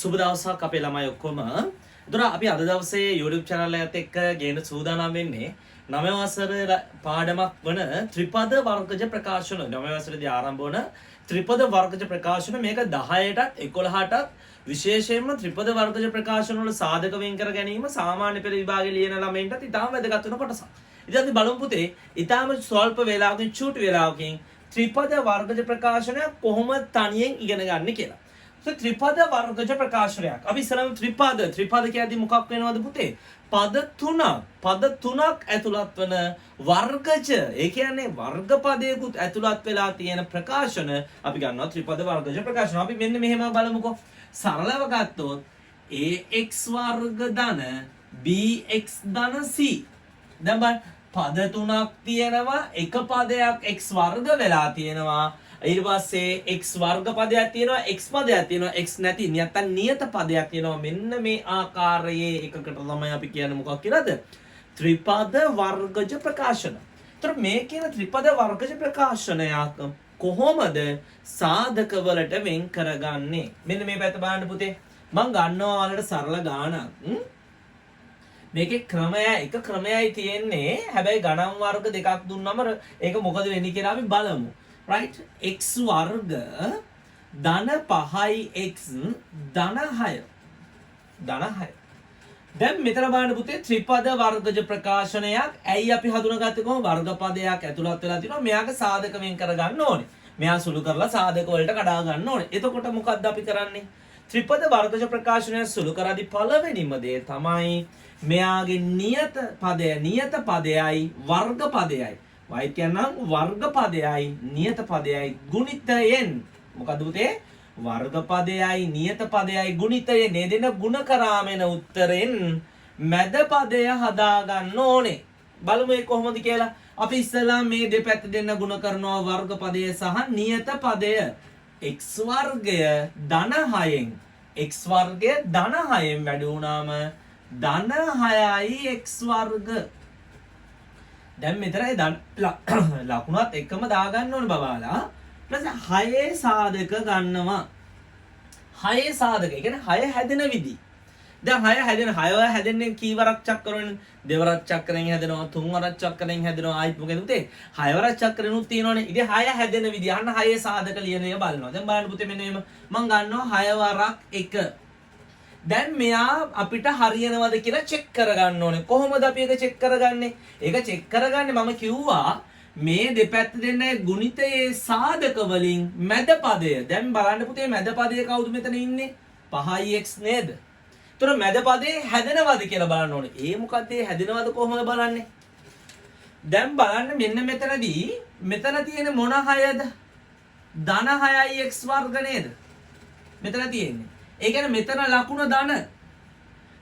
සුබ දවසක් අපේ ළමයි ඔක්කොම. ඒතර අපි අද දවසේ YouTube channel එකත් එක්ක ගේන සූදානම් වෙන්නේ 9 වසර පාඩමක් වන ත්‍රිපද වර්ගජ ප්‍රකාශන. 9 වසරේදී ආරම්භ වන ත්‍රිපද වර්ගජ ප්‍රකාශන මේක 10ටත් 11ටත් විශේෂයෙන්ම ත්‍රිපද වර්ගජ ප්‍රකාශන වල සාධක වෙන් කර ගැනීම සාමාන්‍ය පෙළ විභාගයේ ලියන ළමයින්ටත් ඉතාම වැදගත් වෙන කොටසක්. ඉතින් අපි බලමු පුතේ ඉතාම ස්වල්ප වේලාවකින් චූටි වේලාවකින් ත්‍රිපද වර්ගජ ප්‍රකාශනය කොහොමද තනියෙන් ඉගෙන ගන්න කියලා. ත්‍රිපද වර්ගජ ප්‍රකාශනයක්. අපි ඉස්සරහම ත්‍රිපද කියද්දි මොකක් වෙනවද පුතේ? පද තුනක් ඇතුළත් වන වර්ගජ. ඒ කියන්නේ වර්ග පදයකුත් ඇතුළත් වෙලා තියෙන ප්‍රකාශන අපි ගන්නවා ත්‍රිපද වර්ගජ ප්‍රකාශන. අපි මෙන්න මෙහෙම බලමුකෝ. සරලව ගත්තොත් ax වර්ග ධන bx ධන c. දැන් බලන්න පද තුනක් තියෙනවා. එක පදයක් x වර්ග වෙලා තියෙනවා. ඊට පස්සේ x වර්ග පදයක් තියෙනවා x පදයක් තියෙනවා x නැති නැත්නම් නියත පදයක් තියෙනවා. මෙන්න මේ ආකාරයේ එකකට තමයි අපි කියන්නේ මොකක් කියලාද? ත්‍රිපද වර්ගජ ප්‍රකාශන. ඒතර මේ කියන ත්‍රිපද වර්ගජ ප්‍රකාශනයක් කොහොමද සාධක වලට වෙන් කරගන්නේ? මෙන්න මේ පැත්ත බලන්න පුතේ. මම ගන්නවා ඔයාලට සරල ගානක්. මේකේ එක ක්‍රමයයි තියෙන්නේ. හැබැයි ගණන් වර්ග දෙකක් දුන්නම ඒක මොකද වෙන්නේ කියලා අපි බලමු. right x වර්ග ධන 5යි x ධන 6 දැන් මෙතන බලන්න පුතේ ත්‍රිපද වර්ගජ ප්‍රකාශනයක්. ඇයි අපි හඳුනාගත්තේ කොහොම වර්ග පදයක් ඇතුළත් වෙලා තිනවා. මෙයාගේ සාධක වෙන් කර ගන්න ඕනේ. මෙයා සුළු කරලා සාධක වලට කඩා ගන්න ඕනේ. එතකොට මොකද්ද අපි කරන්නේ? ත්‍රිපද වර්ගජ ප්‍රකාශනය සුළු කරද්දී පළවෙනිම දේ තමයි මෙයාගේ නියත පදයයි වර්ග පදයයි y කියනම් වර්ග පදයයි නියත පදයයි ගුණිතයෙන්. මොකද පුතේ? වර්ග පදයයි නියත පදයයි ගුණිතයෙන් දෙන ගුණ කරාමෙන උත්තරෙන් මැද පදය හදා ගන්න ඕනේ. බලමු ඒ කොහොමද කියලා. අපි ඉස්සෙල්ලා මේ දෙපැත්ත දෙන්න ගුණ කරනවා වර්ග පදය සහ නියත පදය. x වර්ගය ධන 6න් x වර්ගය ධන 6න් වැඩි වුණාම ධන 6යි x වර්ග. දැන් මෙතනයි ලකුණත් එකම දාගන්න ඕනේ බබාලා. ඊට පස්සේ 6 සාධක ගන්නවා. 6 සාධක. ඒ කියන්නේ 6 හැදෙන විදි. දැන් 6 හැදෙන්නේ කීවරක් චක්‍රයෙන්? දෙවරක් චක්‍රයෙන් හැදෙනවා, තුන්වරක් චක්‍රයෙන් හැදෙනවා. ආයිත් මොකද පුතේ? 6 වරක් චක්‍රෙනුත් තියෙනවනේ. ඉතින් 6 හැදෙන විදි. අන්න 6 සාධක ලියන එක බලනවා. දැන් බලන්න පුතේ මෙන්න මෙහෙම. මම ගන්නවා 6 වරක් 1. දැන් මෙයා අපිට හරියනවද කියලා චෙක් කරගන්න ඕනේ. කොහොමද අපි ඒක චෙක් කරගන්නේ? ඒක චෙක් කරගන්නේ මම කිව්වා මේ දෙපැත්ත දෙන්න ගුණිතයේ සාධක වලින් මැද පදය. දැන් බලන්න පුතේ මැද පදය කවුද මෙතන ඉන්නේ? 5x නේද? ඒතර මැද පදේ හැදෙනවද කියලා බලන්න ඕනේ. ඒ මොකද්ද හැදෙනවද කොහොමද බලන්නේ? දැන් බලන්න මෙන්න මෙතනදී මෙතන තියෙන මොන 6ද? ධන 6යි x වර්ග නේද? මෙතන තියෙන්නේ. ඒ කියන්නේ මෙතන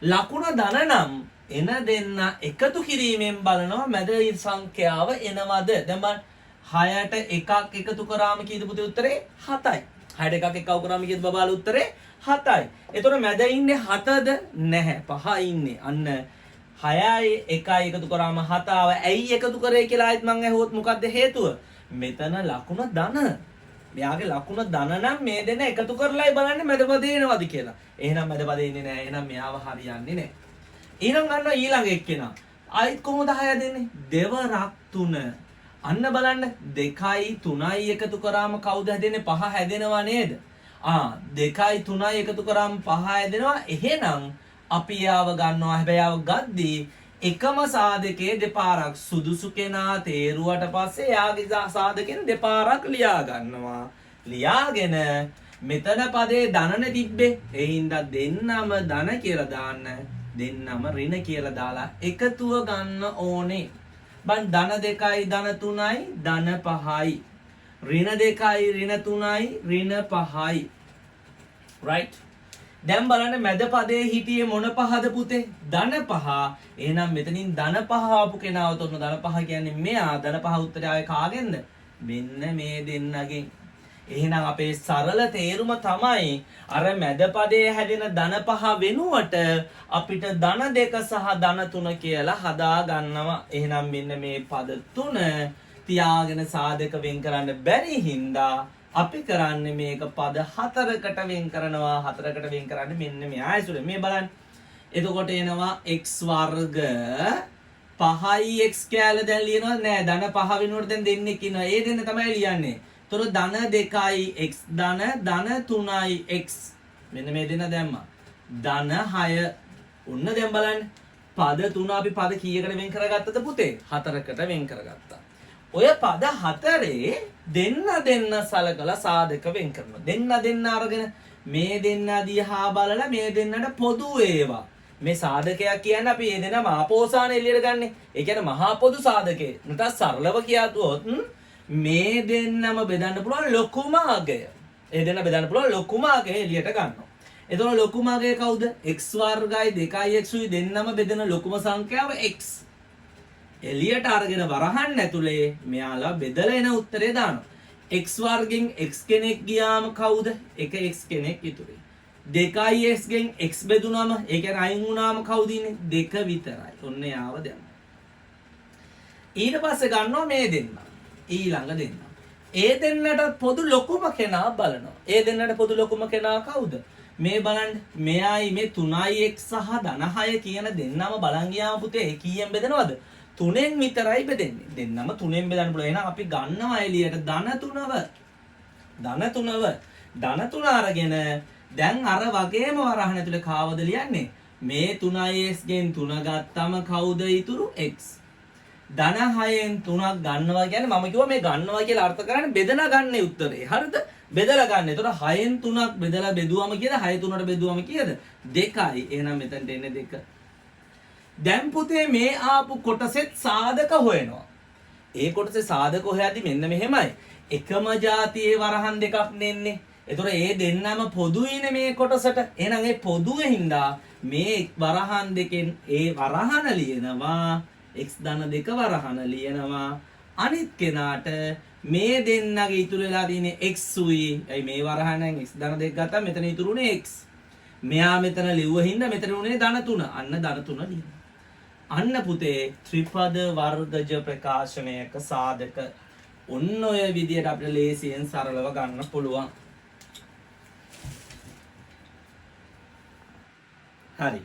ලකුණ ධන නම් එන දෙන්න එකතු කිරීමෙන් බලනවා මැද සංඛ්‍යාව එනවද. දැන් බලන්න 6ට එකක් එකතු කරාම කීයද පුතේ උත්තරේ? 7යි. 6ට එකක් එකව කරාම කීයද බබාලා උත්තරේ? 7යි. එතකොට මැද ඉන්නේ 7ද? නැහැ. 5 ඉන්නේ. අන්න 6යි 1යි එකතු කරාම 7 ආව. ඇයි එකතු කරේ කියලා ආයෙත් මම ඇහුවොත් මොකද්ද හේතුව? මෙතන ලකුණ ධන. මෙයාගේ ලකුණ ධන නම් මේ දෙන එකතු කරලායි බලන්නේ මැද පදේ එනවද කියලා. එහෙනම් මැද පදේ ඉන්නේ නැහැ. එහෙනම් මෙයාව හරියන්නේ නැහැ. ඊළඟ ගන්නවා ඊළඟ එක්කෙනා. ආයිත් කොහොමද 6 දෙන්නේ? දෙවරක් 3. අන්න බලන්න 2යි 3යි එකතු කරාම කවුද හැදෙන්නේ? 5 හැදෙනවා නේද? 2යි 3යි එකතු කරාම 5 හැදෙනවා. එහෙනම් අපි යාව ගන්නවා. හැබැයි යාව ගද්දී එකම සාධකයේ දෙපාරක් සුදුසු කෙනා තේරුවට පස්සේ යාගේ සාධකෙන් දෙපාරක් ලියා ගන්නවා. ලියාගෙන මෙතන පදේ ධනනේ තිබ්බේ. ඒ හින්දා දෙන්නම ධන කියලා දාන්න. දෙන්නම ඍණ කියලා දාලා එකතුව ගන්න ඕනේ. බන් ධන 2යි ධන 3යි ධන 5යි. ඍණ 2යි ඍණ 3යි ඍණ 5යි. right? දැන් බලන්න මැද පදේ හිටියේ මොන පහද පුතේ? ධන 5. එහෙනම් මෙතනින් ධන 5 ආපු කෙනාව තොරන ධන 5 කියන්නේ මෙයා. ධන 5 උත්තරය ආවේ කාගෙන්ද? මෙන්න මේ දෙන්නගෙන්. එහෙනම් අපේ සරල තේරුම තමයි අර මැද පදේ හැදෙන ධන 5 වෙනුවට අපිට ධන 2 සහ ධන 3 කියලා හදා ගන්නවා. එහෙනම් මෙන්න මේ පද 3 තියාගෙන සාධක වෙන් කරන්න බැරි හින්දා අපි කරන්නේ මේක පද හතරකට වෙන් කරනවා. හතරකට වෙන් කරන්නේ මෙන්න මේ ආයසුල මේ බලන්න. එතකොට එනවා x වර්ග 5යි x කෑල්ල දැන් ලියනවා නෑ. ධන 5 වෙනුවට දැන් දෙන්නෙක් ඉන්නවා. ඒ දෙන්න තමයි ලියන්නේ. එතකොට ධන 2යි x ධන 3යි x මෙන්න මේ දෙන්න දැම්මා. ධන 6 ඔන්න දැන් බලන්න. පද 3 අපි පද කීයකට වෙන් කරගත්තද පුතේ? 4කට වෙන් කරගත්තා. ඔය පද 4 දෙන්න සලකලා සාධක වෙන් කරනවා. දෙන්න අරගෙන මේ දෙන්න දිහා බලලා මේ දෙන්නට පොදු ඒවා. මේ සාධකයක් කියන්නේ අපි මේ දෙන්න මාපෝසාන එළියට ගන්නෙ. ඒ කියන්නේ මහා පොදු සාධකේ. නැත්නම් සරලව කියතුවොත් මේ දෙන්නම බෙදන්න පුළුවන් ලොකුම අගය. ඒ දෙන්න බෙදන්න පුළුවන් ලොකුම අගය එළියට ගන්නවා. එතකොට ලොකුම අගය කවුද? x වර්ගයි 2x උයි දෙන්නම බෙදෙන ලොකුම සංඛ්‍යාව x. එළියට අරගෙන වරහන් ඇතුලේ මෙයාලා බෙදලා එන උත්තරේ දානවා. x වර්ගෙන් x කෙනෙක් ගියාම කවුද? එක x කෙනෙක් ඉතුරුයි. 2x ගෙන් x බෙදුනම ඒ කියන්නේ අයින් වුණාම කවුද ඉන්නේ? 2 විතරයි. ඔන්න යාව දැම්මා. ඊට පස්සේ ගන්නවා මේ දෙන්න. ඊළඟ දෙන්න. ඒ දෙන්නට පොදු ලොකුම කෙනා බලනවා. ඒ දෙන්නට පොදු ලොකුම කෙනා කවුද? මේ බලන්න මෙයයි මේ 3x සහ ධන 6 කියන දෙන්නම බලන් ගියාම පුතේ කීයෙන් බෙදනවද? 3න් විතරයි බෙදෙන්නේ. දෙන්නම 3න් බෙදන්න පුළුවන්. එහෙනම් අපි ගන්නවා එළියට ධන 3ව. ධන 3 අරගෙන දැන් අර වගේම වරහන් ඇතුලේ කාවද ලියන්නේ? මේ 3x ගෙන් 3 ගත්තම කවුද ඉතුරු? x. ධන 6න් 3ක් ගන්නවා කියන්නේ මම කිව්වා මේ ගන්නවා කියලා අර්ථ කරන්නේ බෙදලා ගන්න උත්තරේ. හරිද? බෙදලා ගන්න. ඒතකොට 6න් 3ක් බෙදලා බෙදුවම කීයද? 6 3ට බෙදුවම කීයද? 2යි. එහෙනම් මෙතනට එන්නේ 2. දැන් පුතේ මේ ආපු කොටසෙත් සාධක හොයනවා. ඒ කොටසේ සාධක හොයද්දි මෙන්න මෙහෙමයි. එකම જાතියේ වරහන් දෙකක් නෙන්නේ. ඒතකොට ඒ දෙන්නම පොදුයිනේ මේ කොටසට. එහෙනම් ඒ පොදුවේ හින්දා මේ වරහන් දෙකෙන් ඒ වරහන ලියනවා x ධන 2 වරහන ලියනවා. අනිත් කෙනාට මේ දෙන්නගේ ඉතුරු වෙලා තියෙන්නේ x උයි. ඇයි මේ වරහනෙන් x ධන 2 ගත්තා මෙතන ඉතුරුනේ x. මෙයා මෙතන ලිව්ව හින්දා මෙතන උනේ ධන 3. අන්න ධන 3 ලියනවා. අන්න පුතේ ත්‍රිපද වර්ගජ ප්‍රකාශනයක සාධක ඔන්න ඔය විදියට අපිට ලේසියෙන් සරලව ගන්න පුළුවන්. හරි.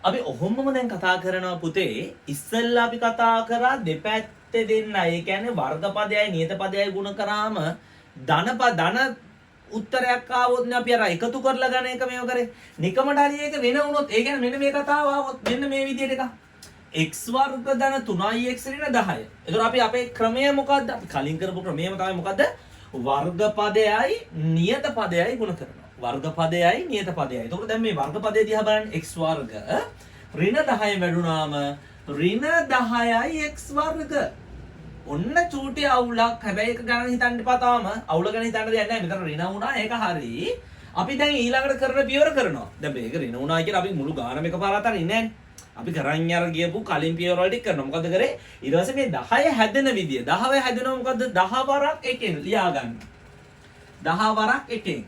අපි ඔහොමම දැන් කතා කරනවා පුතේ. ඉස්සෙල්ලා අපි කතා කරා දෙපැත්තේ දෙන්න. ඒ කියන්නේ වර්ග පදයයි නියත පදයයි ගුණ කරාම ධන උත්තරයක් ආවොත් නේ අපි අර එකතු කරලා ගන්න එක මේව කරේ. නිකමට හරි ඒක වෙන වුණොත් ඒ කියන්නේ මෙන්න මේ කතාව ආවොත් මෙන්න මේ විදියට එක. x වර්ග ධන 3x ඍණ 10. එතකොට අපි අපේ ක්‍රමය මොකද්ද? අපි කලින් කරපු ක්‍රමයම තමයි මොකද්ද? වර්ග පදයයි නියත පදයයි ගුණ කරනවා. වර්ග පදයයි නියත පදයයි. එතකොට දැන් මේ වර්ග පදේ දිහා බලන්න x වර්ග ඍණ 10 වැඩුණාම ඍණ 10යි x වර්ග. ඔන්න චූටි අවුලක්. හැබැයි ඒක ගණන් හිතන්න එපා තාම. අවුල ගැන හිතන්න දෙයක් නැහැ. මෙතන ඍණ වුණා ඒක හරි. අපි දැන් ඊළඟට කරන පියවර කරනවා. දැන් මේක ඍණ වුණා කියලා අපි මුළු ගානම එකපාරට අරින්නේ නැහැ. අපි කරන් අර ගියපු කලින් පියවර වල ටික කරනවා. මොකද කරේ? ඊට පස්සේ මේ 10 හැදෙන විදිය. 10 හැදෙනවා මොකද්ද? 10 වරක් එකෙන් ලියා ගන්න. 10 වරක් එකෙන්.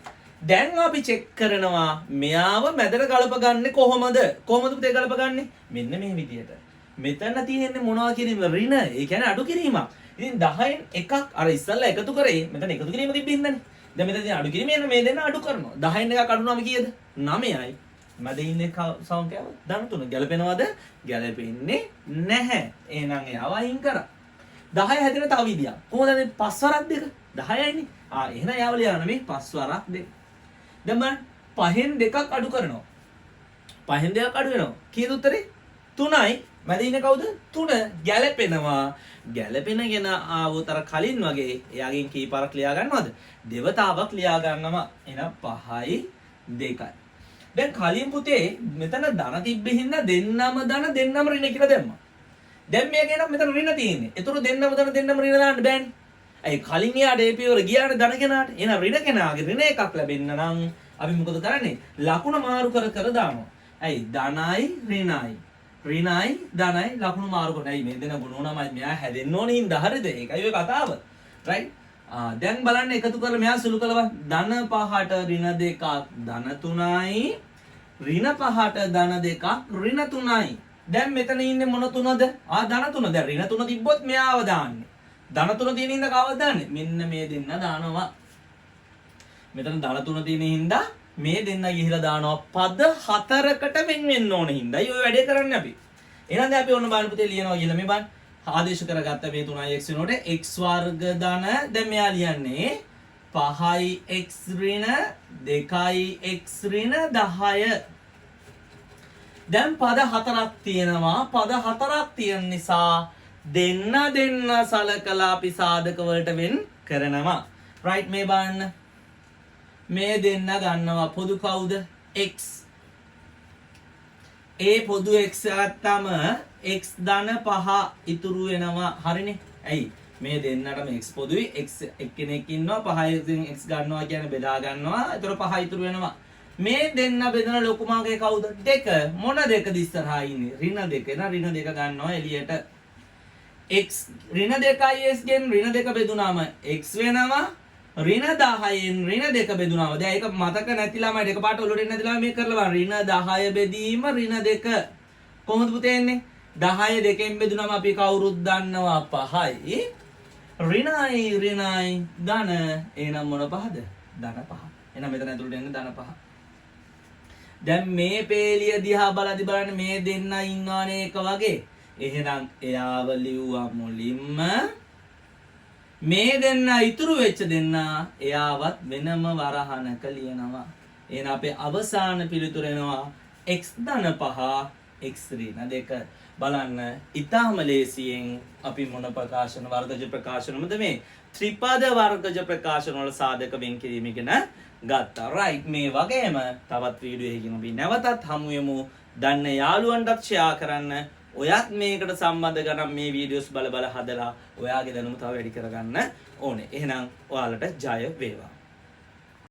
දැන් අපි චෙක් කරනවා මෙයාව මැදට ගලපගන්නේ කොහොමද? කොහොමද පුතේ ගලපගන්නේ? මෙන්න මේ විදියට. මෙතන තියෙන්නේ මොනවා කියන ඍණ. ඒ කියන්නේ අඩු කිරීමක්. ඉතින් 10න් එකක් අර ඉස්සල්ලා එකතු කරේ. මෙතන එකතු කිරීම තිබ්බින්දනේ. දැන් මෙතන තියෙන අඩු කිරීම මේ දෙන්න අඩු කරනවා. 10න් එකක් අඩු වුණාම කීයද? 9යි. මැද ඉන්නේ සංඛ්‍යාව ධන 3. ගැලපෙනවද? ගැලපෙන්නේ නැහැ. එහෙනම් එයාව අයින් කරා. 10 හැදෙන තව විදියක්. කොහොමද මේ 5 වරක් දෙක? 10යිනේ. එහෙනම් එයාව ලියන්න මේ 5 වරක් දෙක. දැන් බලන්න 5න් දෙකක් අඩු කරනවා. 5න් දෙකක් අඩු වෙනවා. කීයද උත්තරේ? 3යි. මැද ඉන්නේ කවුද? 3. ගැලපෙනවා. ගැලපෙනගෙන ආවොත් අර කලින් වගේ එයාගෙන් කීපාරක් ලියා ගන්නවද? දෙවතාවක් ලියා ගන්නවා. එහෙනම් 5යි 2යි. දැන් කලින් පුතේ මෙතන ධන තිබ්බේ හින්දා දෙන්නම ධන දෙන්නම ඍණ කියලා දැම්මා. දැන් මේක එනම් මෙතන ඍණ තියෙන්නේ. ඒතර දෙන්නම ධන දෙන්නම ඍණ දාන්න බෑනේ. ඇයි කලින් යාට ඒ පියවර ගියානේ ධන කෙනාට. එහෙනම් ඍණ කෙනාගේ ඍණ එකක් ලැබෙන්න නම් අපි මොකද කරන්නේ? ලකුණ මාරු කර කර දානවා. ඇයි ධනයි ඍණයි. ඍණයි ධනයි ලකුණු මාරු කරනවා. ඇයි මේ දෙන ගුණ උනමයි මෙයා හැදෙන්න ඕනේ හින්දා හරිද? ඒකයි ඔය කතාව. රයිට්? දැන් බලන්න එකතු කරලා මෙයා සුළු කළවා. ධන 5ට ඍණ 2ක් ධන 3යි. ඍණ 5ට ධන 2ක් ඍණ 3යි. දැන් මෙතන ඉන්නේ මොන තුනද? ධන 3. දැන් ඍණ 3 තිබ්බොත් මෙයාව දාන්නේ. ධන 3 තියෙන ඉඳ කවද දාන්නේ? මෙන්න මේ දෙන්න දානවා. මෙතන ධන 3 තියෙන හින්දා මේ දෙන්න ගිහිලා දානවා පද 4කට වෙන්න ඕන හින්දායි ඔය වැඩේ කරන්නේ අපි. එහෙනම් දැන් අපි ඔන්න බලන්න පුතේ ලියනවා කියලා මේ බලන්න. ආදේශ කරගත්ත මේ 3x වෙනකොට x වර්ග ධන දැන් මෙයා ලියන්නේ 5x ඍණ 2x ඍණ 10. දැන් පද 4ක් තියෙනවා. පද 4ක් තියෙන නිසා දෙන්න සලකලා අපි සාධක වලට වෙන් කරනවා. right මේ බලන්න. මේ දෙන්න ගන්නවා පොදු කවුද? x. ඒ පොදු x ගත්තාම x ධන 5 ඉතුරු වෙනවා. හරිනේ. ඇයි? මේ දෙන්නටම x පොදුයි. x එක්කෙනෙක් ඉන්නවා 5 x ගන්නවා කියන්නේ බෙදා ගන්නවා. ඒතර 5 ඉතුරු වෙනවා. මේ දෙන්න බෙදන ලොකුම අංකය කවුද? 2. මොන දෙකද ඉස්සරහා ඉන්නේ? ඍණ 2. එහෙනම් ඍණ 2 ගන්නවා එළියට. x ඍණ 2x ගෙන් ඍණ 2 බෙදුනාම x වෙනවා. ඍණ 10න් ඍණ 2 බෙදුනාම දැන් ඒක මතක නැති ළමයි එක පාට ඔලුවට එන්නේ නැති ළමයි මේක කරලා බලන්න. ඍණ 10 බෙදීම ඍණ 2 කොහොමද පුතේ එන්නේ? 10 2ෙන් බෙදුනම අපි කවුරුත් දන්නවා 5යි. ඍණයි ඍණයි ධන එහෙනම් මොන පහද? ධන 5. එහෙනම් මෙතන ඇතුළට එන්නේ ධන 5. දැන් මේ පේලිය දිහා බලද්දි බලන්න මේ දෙන්න ඉන්නවනේ එක වගේ. එහෙනම් එයාව ලිව්වා මුලින්ම මේ දෙන්න ඉතුරු වෙච්ච දෙන්න එයාවත් වෙනම වරහනක ලියනවා. එහෙනම් අපේ අවසාන පිළිතුර එනවා x ධන 5 x ඍණ 2. බලන්න ඊටාම ලේසියෙන් අපි මොන ප්‍රකාශන වර්ගජ ප්‍රකාශනමද මේ ත්‍රිපද වර්ගජ ප්‍රකාශන වල සාධක වෙන් කිරීම ඉගෙන ගත්තා. right මේ වගේම තවත් වීඩියෝ එකකින් අපි නැවතත් හමු වෙමු. දන්න යාළුවන්ටත් ෂෙයා කරන්න. ඔයත් මේකට සම්බන්ධ කරන් මේ වීඩියෝස් බල බල හදලා ඔයාගේ දැනුම තව වැඩි කරගන්න ඕනේ. එහෙනම් ඔයාලට ජය වේවා.